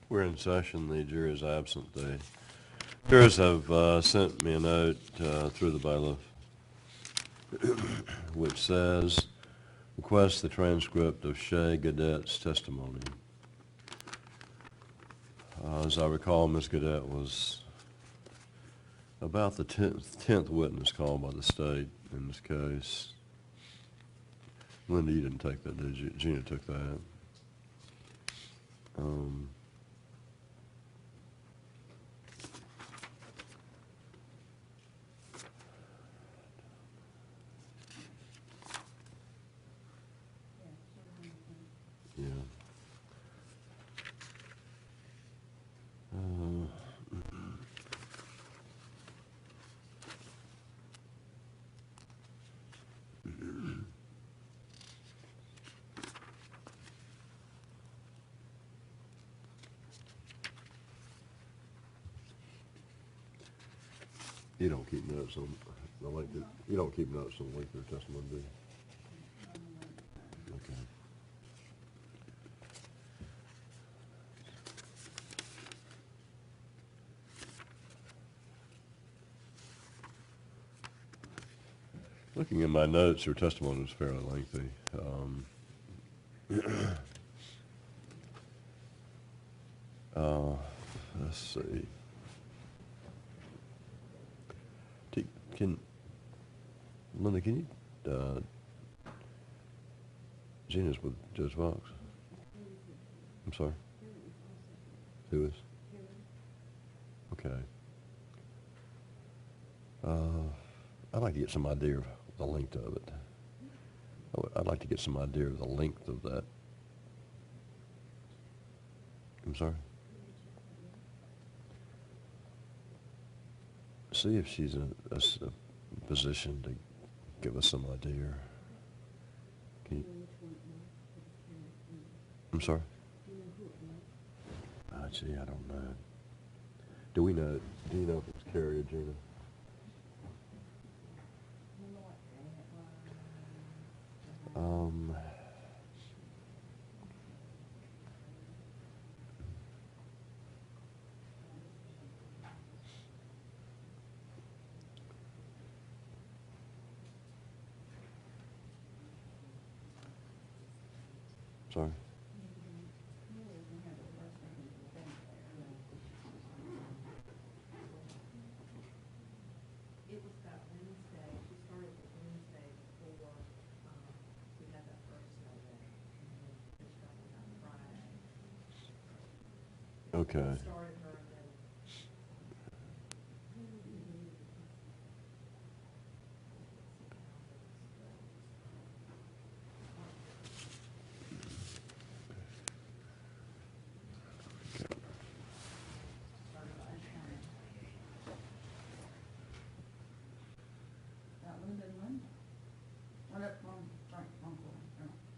We're in session. The jury is absent. The jurors have sent me a note through the bailiff which says, request the transcript of Shay Gadet's testimony. As I recall, Ms. Gadet was about the 10th witness called by the state in this case. Linda, you didn't take that, did you? Gina took that. Yeah. You don't keep notes on the length of, you don't keep notes on the length of your testimony, do you? Okay. Looking at my notes, her testimony was fairly lengthy. Let's see. Linda, can you, Gina's with Judge Fox. I'm sorry? Who is? Okay. I'd like to get some idea of the length of it. I'd like to get some idea of the length of that. I'm sorry? See if she's in a position to give us some idea. Can you? I'm sorry? Gee, I don't know. Do we know? Do you know if it's Carrie or Gina? Sorry. It was that Wednesday. She started the Wednesday before we had that first survey, and then finished up on that Friday. Okay. Started her and then.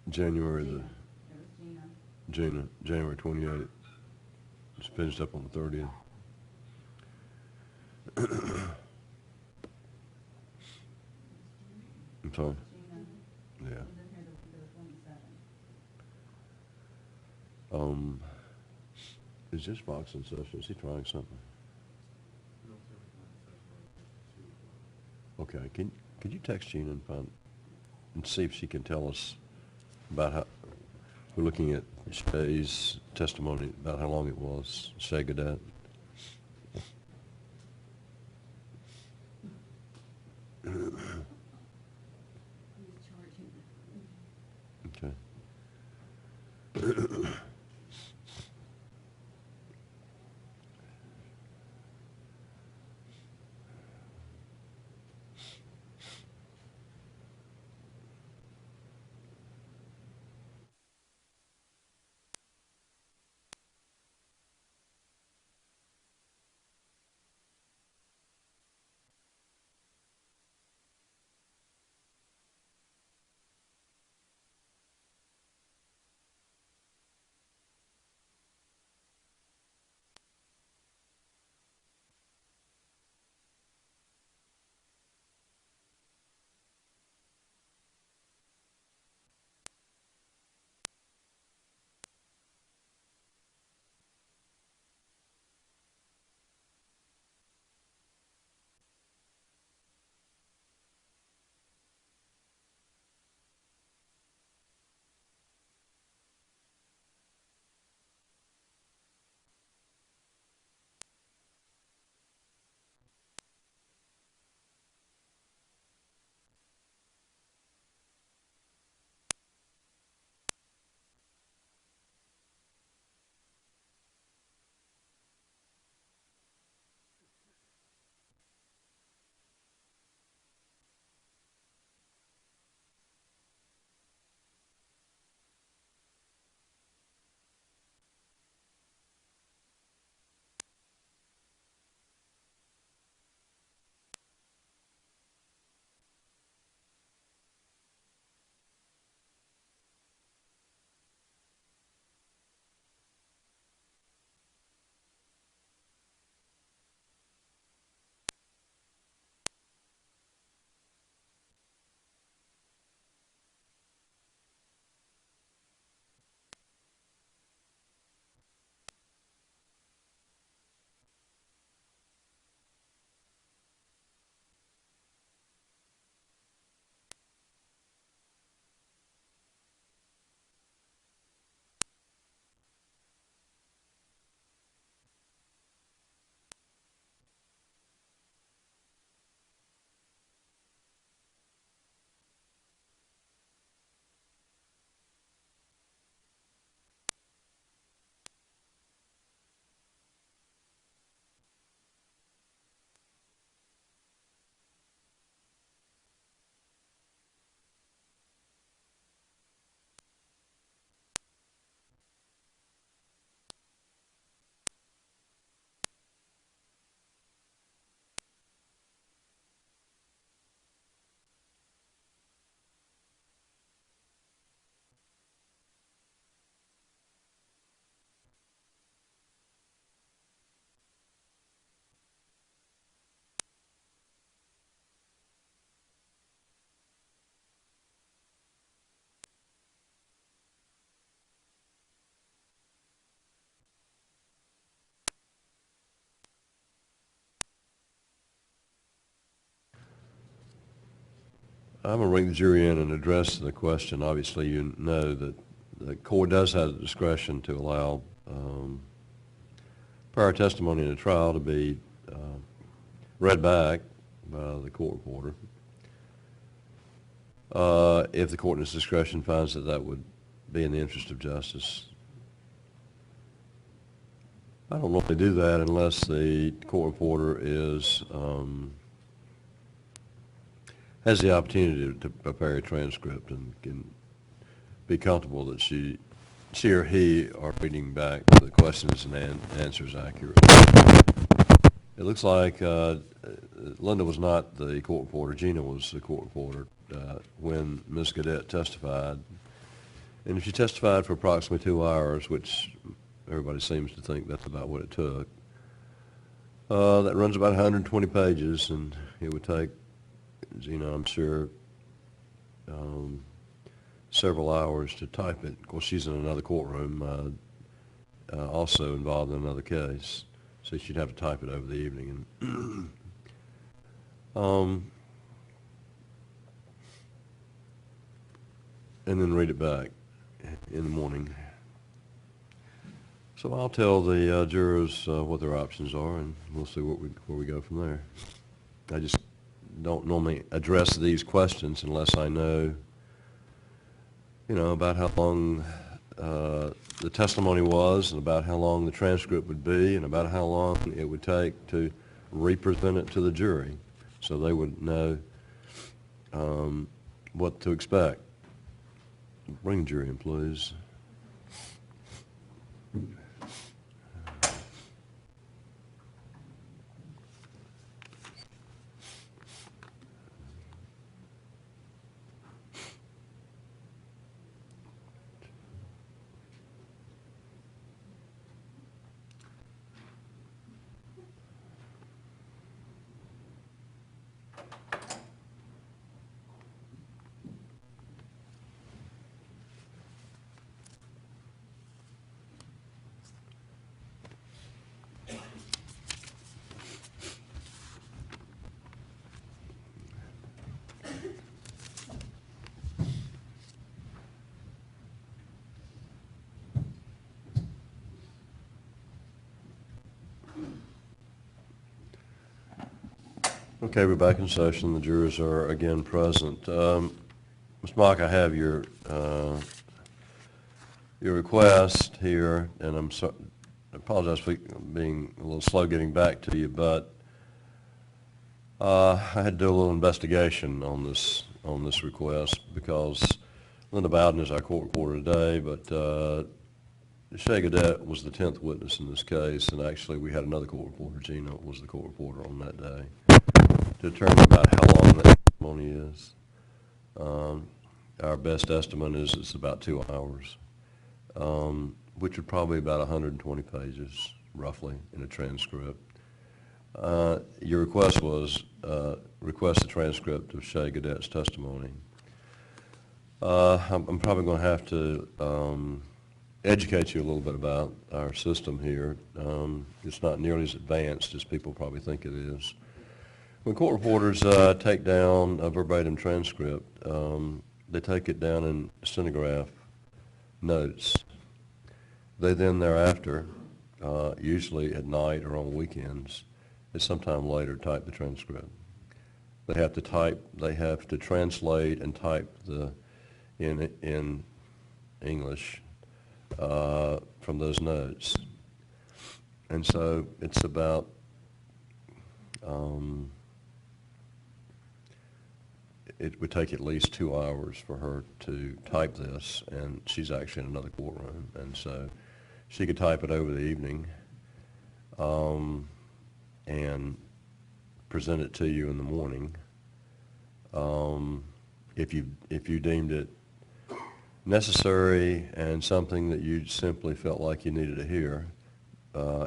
January Gina. the. It was Gina. January 28th. It's finished up on the 30th. I'm sorry? Gina. Yeah. She's in here the 27th. Is this Fox in session? Is he trying something? Okay. Could you text Gina and see if she can tell us about how, we're looking at Shay's testimony, about how long it was, Shay Gadet. Okay. I'm going to bring the jury in and address the question. Obviously, you know that the court does have the discretion to allow prior testimony in a trial to be read back by the court reporter if the court in its discretion finds that that would be in the interest of justice. I don't normally do that unless the court reporter is has the opportunity to prepare a transcript and can be comfortable that she or he are reading back the questions and answers accurately. It looks like Linda was not the court reporter. Gina was the court reporter when Ms. Gaudette testified. And she testified for approximately 2 hours, which everybody seems to think that's about what it took. That runs about 120 pages, and it would take Gina, I'm sure, several hours to type it. Of course, she's in another courtroom, also involved in another case, so she'd have to type it over the evening. And then read it back in the morning. So I'll tell the jurors what their options are, and we'll see where we go from there. I just don't normally address these questions unless I know, about how long the testimony was and about how long the transcript would be and about how long it would take to represent it to the jury so they would know what to expect. Bring the jury in, please. Okay, we're back in session. The jurors are again present. Ms. Mock, I have your request here, and I apologize for being a little slow getting back to you, but I had to do a little investigation on this request because Linda Bowden is our court reporter today, but Shay Gaudette was the 10th witness in this case, and actually we had another court reporter. Gina was the court reporter on that day, to determine about how long that testimony is. Our best estimate is it's about 2 hours, which would probably be about 120 pages, roughly, in a transcript. Your request was request a transcript of Shay Gaudette's testimony. I'm probably going to have to educate you a little bit about our system here. It's not nearly as advanced as people probably think it is. When court reporters take down a verbatim transcript, they take it down in stenograph notes. They then thereafter, usually at night or on weekends, and sometime later, type the transcript. They have to translate and type in English from those notes. And so it's about it would take at least 2 hours for her to type this, and she's actually in another courtroom, and so she could type it over the evening and present it to you in the morning. If you deemed it necessary and something that you simply felt like you needed to hear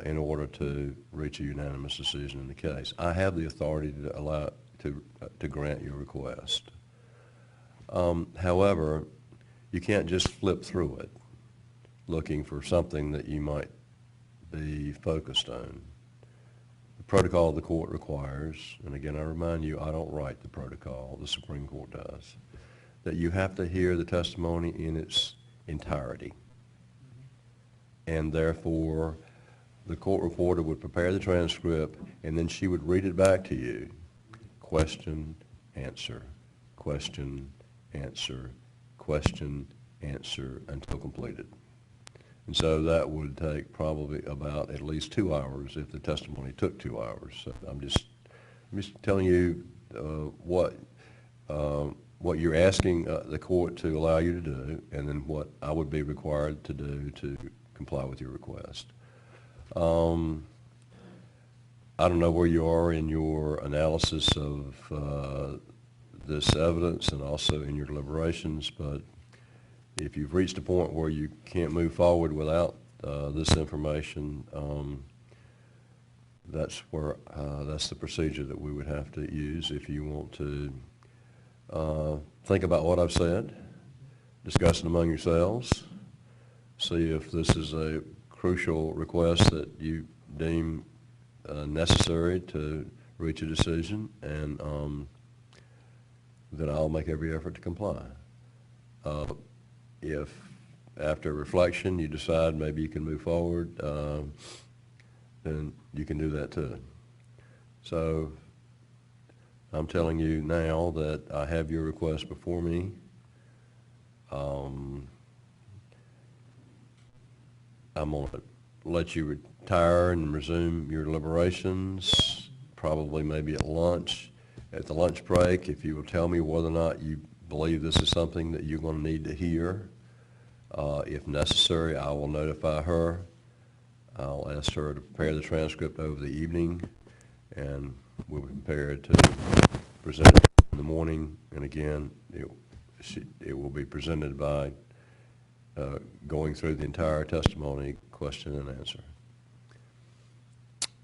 in order to reach a unanimous decision in the case, I have the authority to allow to grant your request. However, you can't just flip through it looking for something that you might be focused on. the protocol the court requires, and again, I remind you, I don't write the protocol, the Supreme Court does, that you have to hear the testimony in its entirety. And therefore, the court reporter would prepare the transcript, and then she would read it back to you. Question, answer, question, answer, question, answer, until completed. And so that would take probably about at least 2 hours if the testimony took 2 hours. So I'm just telling you what you're asking the court to allow you to do, and then what I would be required to do to comply with your request. I don't know where you are in your analysis of this evidence and also in your deliberations, but if you've reached a point where you can't move forward without this information, that's the procedure that we would have to use if you want to think about what I've said, discuss it among yourselves, see if this is a crucial request that you deem necessary to reach a decision, and then I'll make every effort to comply. If after reflection you decide maybe you can move forward, then you can do that too. So I'm telling you now that I have your request before me. I'm going to let you retire and resume your deliberations, probably maybe at lunch, at the lunch break, if you will tell me whether or not you believe this is something that you're going to need to hear. If necessary, I will notify her. I'll ask her to prepare the transcript over the evening, and we'll be prepared to present it in the morning. And again, it will be presented by going through the entire testimony, question and answer.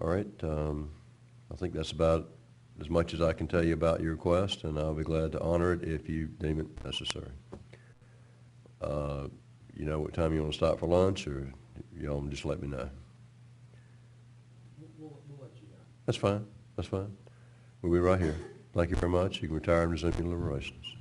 All right, I think that's about as much as I can tell you about your request, and I'll be glad to honor it if you deem it necessary. You know what time you want to stop for lunch, or y'all just let me know? We'll let you know. That's fine. That's fine. We'll be right here. Thank you very much. You can retire and resume your deliberations.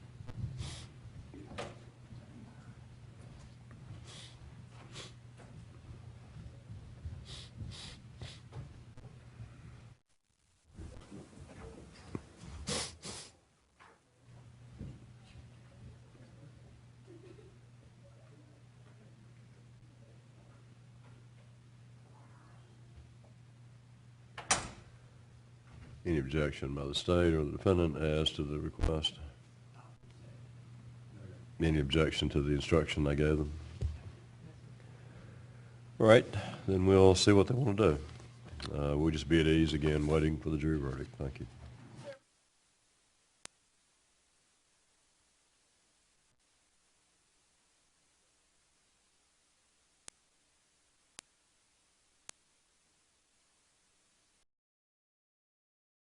Any objection by the state or the defendant as to the request? Any objection to the instruction I gave them? All right, then we'll see what they want to do. We'll just be at ease again, waiting for the jury verdict. Thank you.